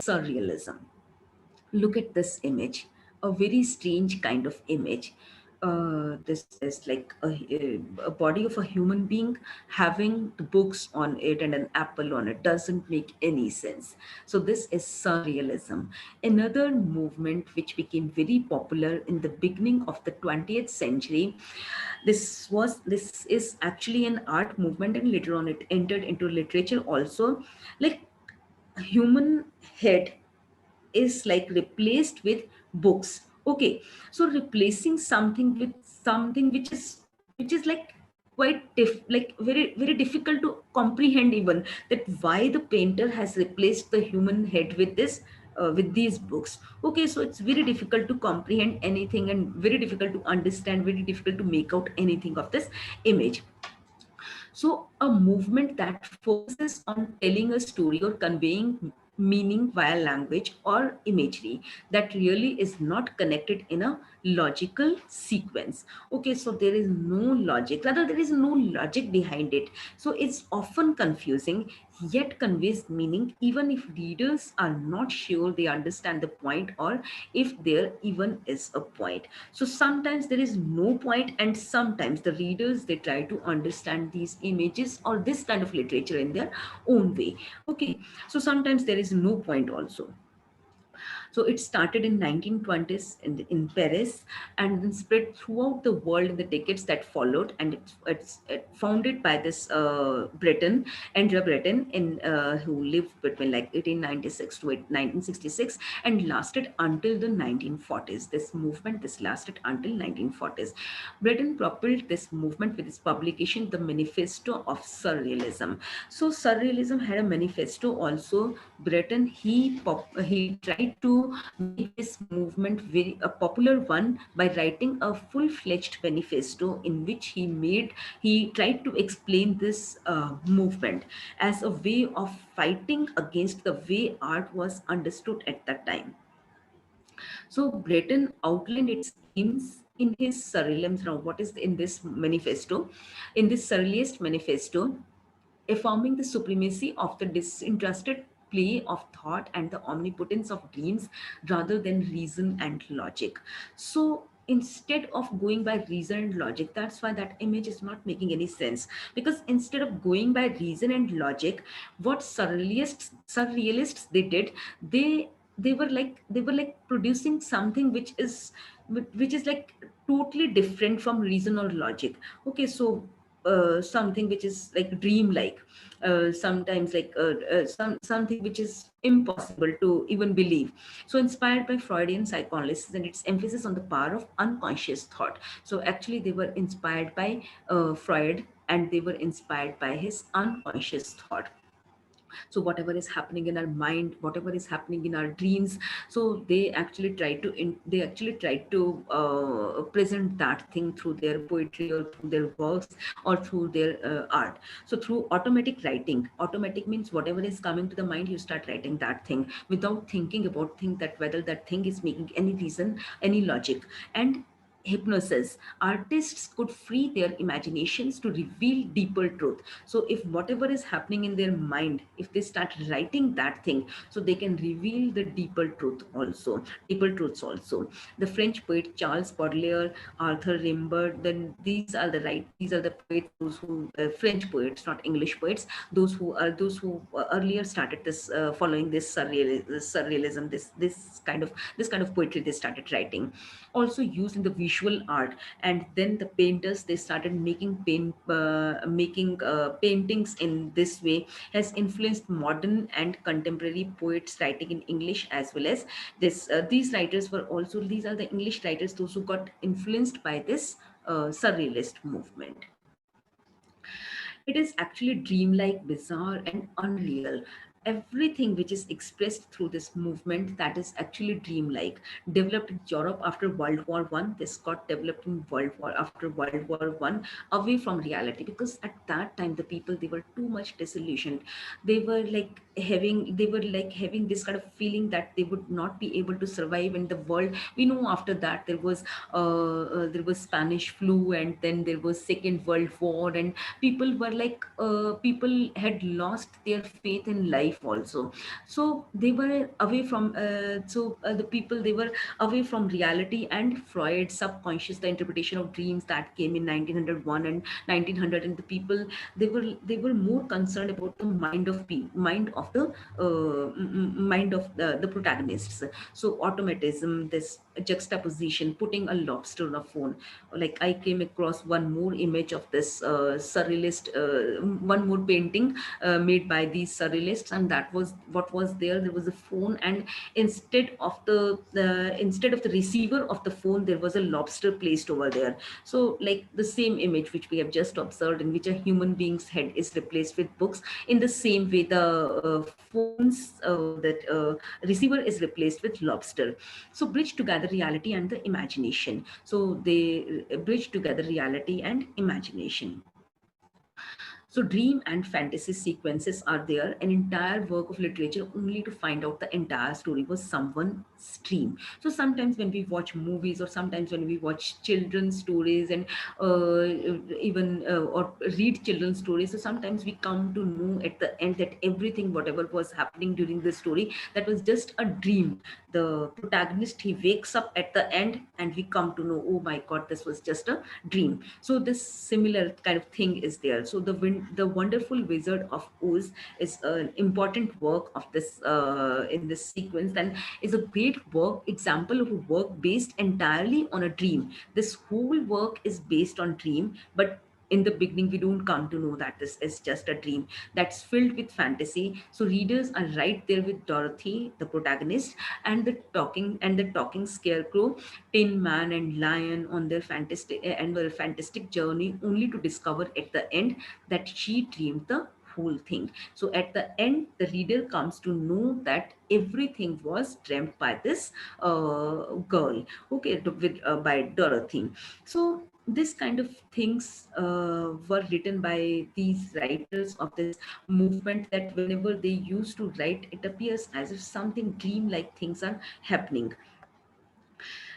Surrealism. Look at this image, a very strange kind of image. This is like a body of a human being having the books on it and an apple on it. Doesn't make any sense. So this is surrealism, another movement which became very popular in the beginning of the 20th century. This is actually an art movement, and later on it entered into literature also. Like, human head is like replaced with books. Okay, so replacing something with something which is like like very difficult to comprehend, even that why the painter has replaced the human head with this with these books. Okay, so it's very difficult to comprehend anything and very difficult to understand, very difficult to make out anything of this image. So, a movement that focuses on telling a story or conveying meaning via language or imagery that really is not connected in a logical sequence. Okay, so there is no logic, rather, there is no logic behind it. So, it's often confusing yet conveys meaning even if readers are not sure they understand the point or if there even is a point. So sometimes there is no point, and sometimes the readers, they try to understand these images or this kind of literature in their own way. Okay, so sometimes there is no point also. So it started in 1920s in Paris and then spread throughout the world in the decades that followed. And it's founded by this Britain, Andrea Breton, who lived between like 1896 to 1966 and lasted until the 1940s. This lasted until 1940s. Breton propelled this movement with his publication, The Manifesto of Surrealism. So Surrealism had a manifesto also. Breton, he tried to make this movement very a popular one by writing a full-fledged manifesto in which he tried to explain this movement as a way of fighting against the way art was understood at that time. So Breton outlined its aims in his Surrealism. Now, what is in this manifesto? In this Surrealist manifesto, affirming the supremacy of the disinterested play of thought and the omnipotence of dreams rather than reason and logic. So instead of going by reason and logic, that's why that image is not making any sense, because instead of going by reason and logic, what surrealists they did, they were like producing something which is like totally different from reason or logic. Okay, so something which is like dreamlike, sometimes like something which is impossible to even believe. So inspired by Freudian psychoanalysis and its emphasis on the power of unconscious thought. So actually they were inspired by Freud, and they were inspired by his unconscious thought. So whatever is happening in our mind, whatever is happening in our dreams, so they actually try to present that thing through their poetry or through their works or through their art. So through automatic writing, automatic means whatever is coming to the mind, you start writing that thing without thinking about thing that whether that thing is making any reason, any logic. And hypnosis, artists could free their imaginations to reveal deeper truth. So if whatever is happening in their mind, if they start writing that thing, so they can reveal the deeper truths also. The French poet Charles Baudelaire, Arthur Rimbaud, then these are the poets, those who French poets, not English poets, those who earlier started this following this surrealism, this kind of poetry they started writing, also used in the visual art. And then the painters, they started making paintings in this way, has influenced modern and contemporary poets writing in English as well as this these writers were also these are the English writers, those who got influenced by this surrealist movement. It is actually dreamlike, bizarre, and unreal. Everything which is expressed through this movement, that is actually dreamlike. Developed in Europe after World War One, this got developed in World War One, away from reality, because at that time the people, they were too much disillusioned. They were like having this kind of feeling that they would not be able to survive in the world. We know after that there was Spanish flu, and then there was Second World War, and people had lost their faith in life. life also. So they were away from the people, they were away from reality, and Freud subconscious, the interpretation of dreams that came in 1901 and 1900, and the people, they were more concerned about the mind of the mind of the protagonists. So automatism, this juxtaposition, putting a lobster on a phone. Like I came across one more image of this surrealist, one more painting made by these surrealists, and that was what was there. There was a phone, and instead of the receiver of the phone, there was a lobster placed over there. So like the same image which we have just observed, in which a human being's head is replaced with books, in the same way the phone's that receiver is replaced with lobster. So bridge together reality and the imagination. So they bridge together reality and imagination. So dream and fantasy sequences are there. An entire work of literature only to find out the entire story was someone's dream. So sometimes when we watch movies, or sometimes when we watch children's stories, and even or read children's stories, so sometimes we come to know at the end that everything, whatever was happening during the story, that was just a dream. The protagonist, he wakes up at the end, and we come to know, oh my god, this was just a dream. So this similar kind of thing is there. So the wonderful Wizard of Oz is an important work of this in this sequence, and is a great work example of a work based entirely on a dream. This whole work is based on dream, but in the beginning we don't come to know that this is just a dream that's filled with fantasy. So readers are right there with Dorothy, the protagonist, and the talking scarecrow, Tin Man and Lion on their fantastic journey, only to discover at the end that she dreamed the whole thing. So at the end, the reader comes to know that everything was dreamt by this girl, okay, by Dorothy. So this kind of things were written by these writers of this movement, that whenever they used to write, it appears as if something dream-like things are happening.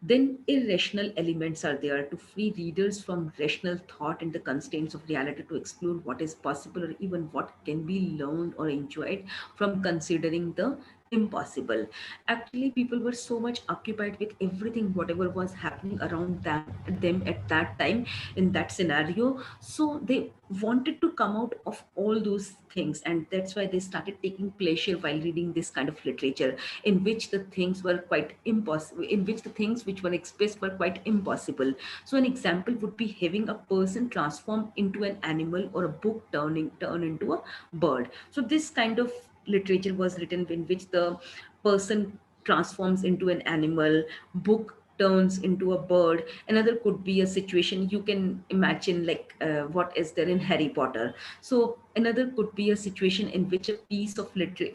Then irrational elements are there to free readers from rational thought and the constraints of reality, to explore what is possible, or even what can be learned or enjoyed from considering the impossible. Actually, people were so much occupied with everything, whatever was happening around them at that time, in that scenario. So they wanted to come out of all those things, and that's why they started taking pleasure while reading this kind of literature, in which the things were quite impossible, in which the things which were expressed were quite impossible. So an example would be having a person transform into an animal, or a book turn into a bird. So this kind of literature was written, in which the person transforms into an animal, book turns into a bird. Another could be a situation you can imagine, like what is there in Harry Potter. So another could be a situation in which a piece of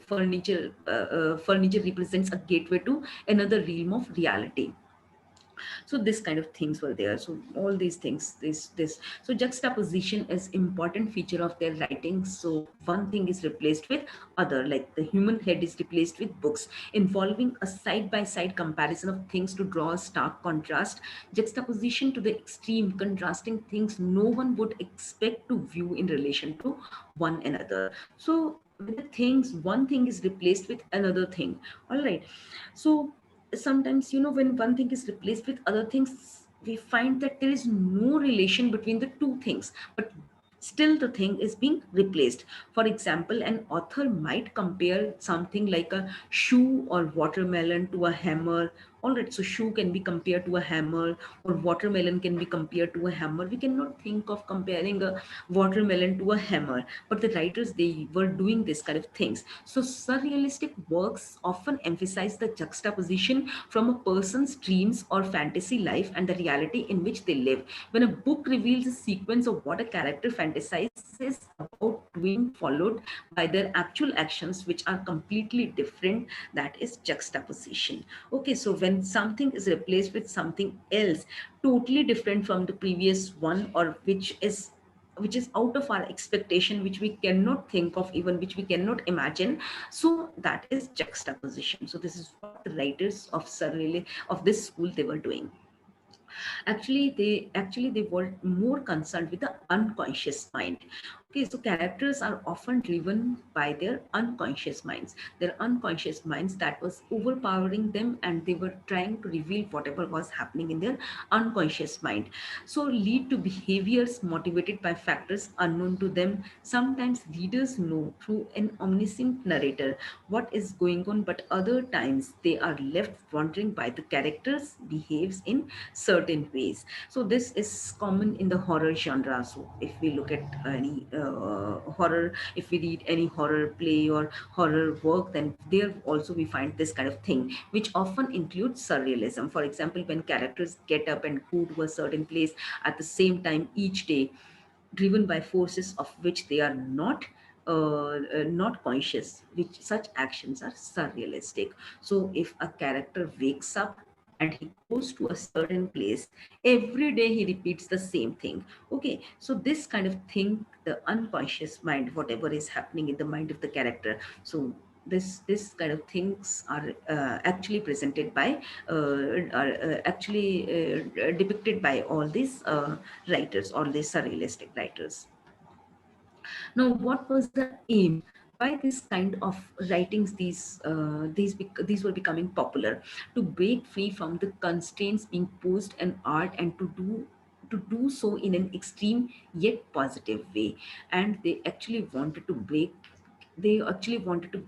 furniture represents a gateway to another realm of reality. So this kind of things were there. So all these things, this so juxtaposition is important feature of their writing. So one thing is replaced with other, like the human head is replaced with books, involving a side by side comparison of things to draw a stark contrast. Juxtaposition to the extreme, contrasting things no one would expect to view in relation to one another. So when the things, one thing is replaced with another thing, all right. So sometimes, when one thing is replaced with other things, we find that there is no relation between the two things, but still the thing is being replaced. For example, an author might compare something like a shoe or watermelon to a hammer. All right, so shoe can be compared to a hammer, or watermelon can be compared to a hammer. We cannot think of comparing a watermelon to a hammer, but the writers, they were doing this kind of things. So surrealistic works often emphasize the juxtaposition from a person's dreams or fantasy life and the reality in which they live. When a book reveals a sequence of what a character fantasizes about doing, followed by their actual actions, which are completely different, that is juxtaposition. Okay, so when something is replaced with something else totally different from the previous one, or which is out of our expectation, which we cannot think of, even which we cannot imagine, so that is juxtaposition. So this is what the writers of of this school, they were doing. Actually they were more concerned with the unconscious mind. Okay, so characters are often driven by their unconscious minds. Their unconscious minds that was overpowering them, and they were trying to reveal whatever was happening in their unconscious mind. So, lead to behaviors motivated by factors unknown to them. Sometimes readers know through an omniscient narrator what is going on, but other times they are left wondering why the characters behaves in certain ways. So this is common in the horror genre. So if we look at any horror, if we read any horror play or horror work, then there also we find this kind of thing, which often includes surrealism. For example, when characters get up and go to a certain place at the same time each day, driven by forces of which they are not conscious, which such actions are surrealistic. So if a character wakes up and he goes to a certain place, every day he repeats the same thing. Okay, so this kind of thing, the unconscious mind, whatever is happening in the mind of the character, so this kind of things are actually presented by are actually depicted by all these writers, all these surrealistic writers. Now, what was the aim? Why this kind of writings? These were becoming popular to break free from the constraints being posed in art, and to do so in an extreme yet positive way. And they actually wanted to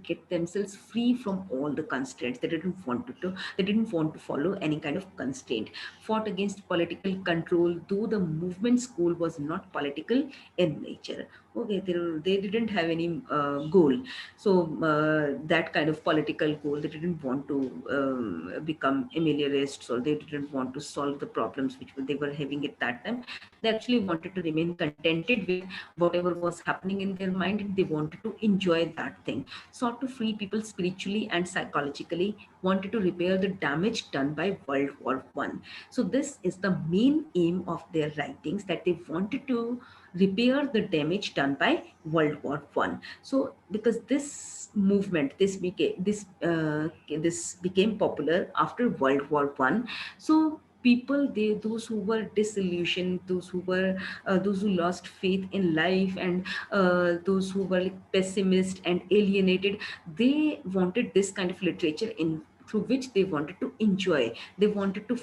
get themselves free from all the constraints. They didn't want to follow any kind of constraint. Fought against political control, though the movement school was not political in nature. Okay, they didn't have any goal. So that kind of political goal, they didn't want to become ameliorists, or they didn't want to solve the problems which they were having at that time. They actually wanted to remain contented with whatever was happening in their mind, and they wanted to enjoy that thing. Sought to free people spiritually and psychologically, wanted to repair the damage done by World War I. So this is the main aim of their writings, that they wanted to repair the damage done by World War I. So because this movement, this became popular after World War I. So people, those who were disillusioned, those who lost faith in life, and those who were like pessimist and alienated, they wanted this kind of literature in through which they wanted to enjoy. They wanted to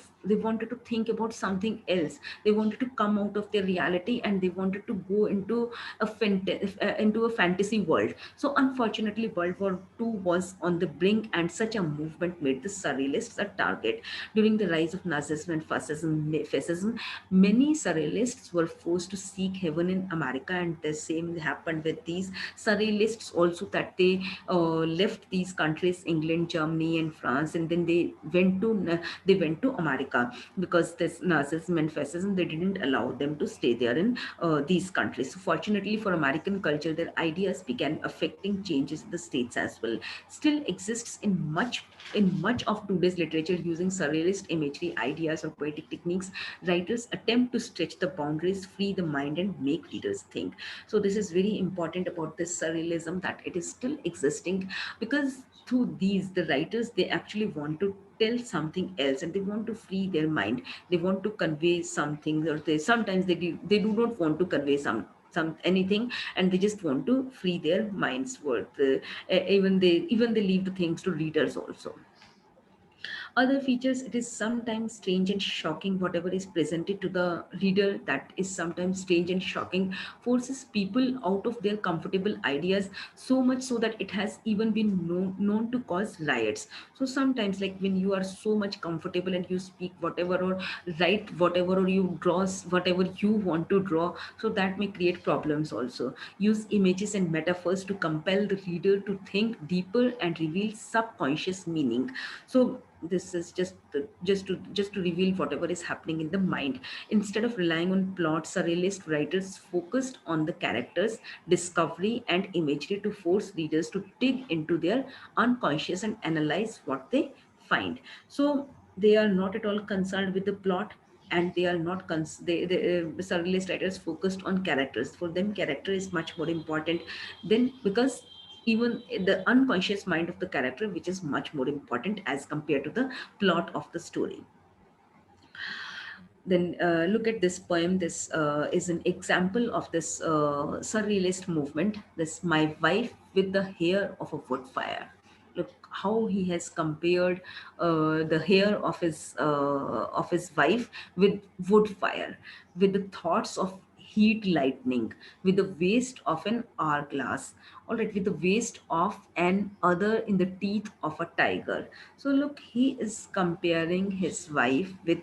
think about something else. They wanted to come out of their reality, and they wanted to go into a fantasy world. So unfortunately, World War II was on the brink, and such a movement made the surrealists a target. During the rise of Nazism and fascism, many surrealists were forced to seek heaven in America, and the same happened with these surrealists also, that they left these countries, England, Germany, and France, and then they went to America, because this Nazism and fascism, they didn't allow them to stay there in these countries. So fortunately for American culture, their ideas began affecting changes in the states as well. Still exists in much of today's literature. Using surrealist imagery, ideas, or poetic techniques, writers attempt to stretch the boundaries, free the mind, and make readers think. So this is very important about this surrealism, that it is still existing, because through these, the writers, they actually want to tell something else, and they want to free their mind. They want to convey something, or they do not want to convey some anything, and they just want to free their minds worth. Even they leave the things to readers also. Other features, it is sometimes strange and shocking. Whatever is presented to the reader, that is sometimes strange and shocking, forces people out of their comfortable ideas, so much so that it has even been known to cause riots. So sometimes, like when you are so much comfortable and you speak whatever, or write whatever, or you draw whatever you want to draw, so that may create problems also. Use images and metaphors to compel the reader to think deeper and reveal subconscious meaning. So this is just to reveal whatever is happening in the mind. Instead of relying on plot, surrealist writers focused on the characters, discovery, and imagery, to force readers to dig into their unconscious and analyze what they find. So they are not at all concerned with the plot, and they are not surrealist writers focused on characters. For them, character is much more important than, because even the unconscious mind of the character, which is much more important as compared to the plot of the story. Then look at this poem. This is an example of this surrealist movement. This my wife with the hair of a wood fire. Look how he has compared the hair of his wife with wood fire, with the thoughts of heat lightning, with the waste of an hourglass, all right, with the waste of an other in the teeth of a tiger. So look, he is comparing his wife with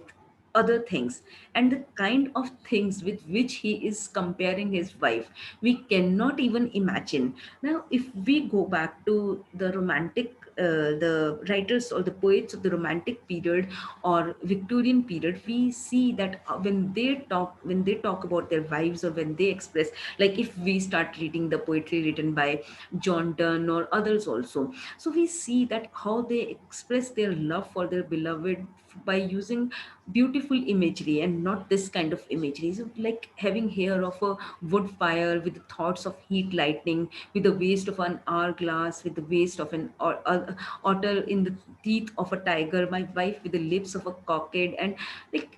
other things, and the kind of things with which he is comparing his wife, we cannot even imagine. Now if we go back to the romantic the writers or the poets of the romantic period or Victorian period, we see that when they talk about their wives, or when they express, like if we start reading the poetry written by John Donne or others also, so we see that how they express their love for their beloved by using beautiful imagery and not this kind of imagery. So like having hair of a wood fire, with the thoughts of heat lightning, with the waste of an hourglass, with the waste of an otter in the teeth of a tiger, my wife with the lips of a cockade, and like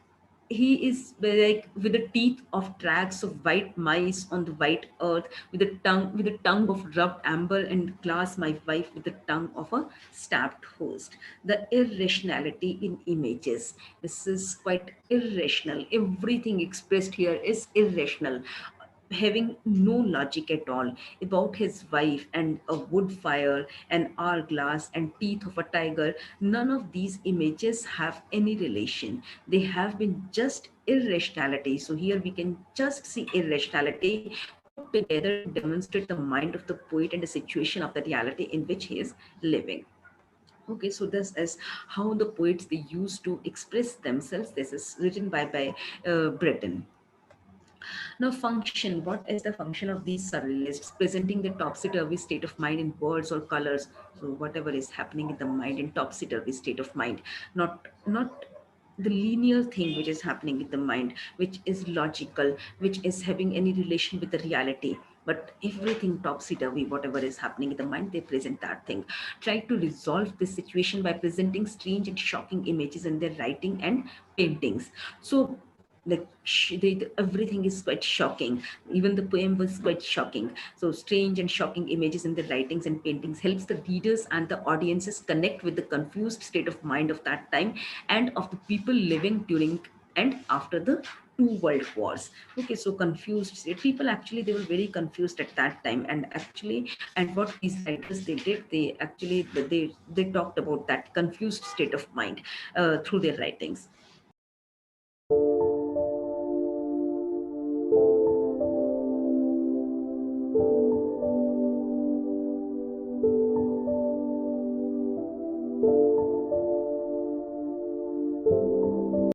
he is like with the teeth of tracks of white mice on the white earth, with the tongue of rubbed amber and glass, my wife with the tongue of a stabbed host. The irrationality in images, this is quite irrational. Everything expressed here is irrational, having no logic at all, about his wife and a wood fire, an hourglass, and teeth of a tiger. None of these images have any relation. They have been just irrationality. So here we can just see irrationality put together to demonstrate the mind of the poet and the situation of the reality in which he is living. Okay, so this is how the poets they used to express themselves. This is written by Britain. Now, function. What is the function of these surrealists? Presenting the topsy-turvy state of mind in words or colors. So whatever is happening in the mind in topsy-turvy state of mind, not the linear thing which is happening in the mind, which is logical, which is having any relation with the reality. But everything topsy-turvy, whatever is happening in the mind, they present that thing. Try to resolve this situation by presenting strange and shocking images in their writing and paintings. So like everything is quite shocking. Even the poem was quite shocking. So strange and shocking images in the writings and paintings helps the readers and the audiences connect with the confused state of mind of that time, and of the people living during and after the two world wars. Okay, so confused state people, actually they were very confused at that time, and actually, and what these writers they did, they actually they talked about that confused state of mind through their writings.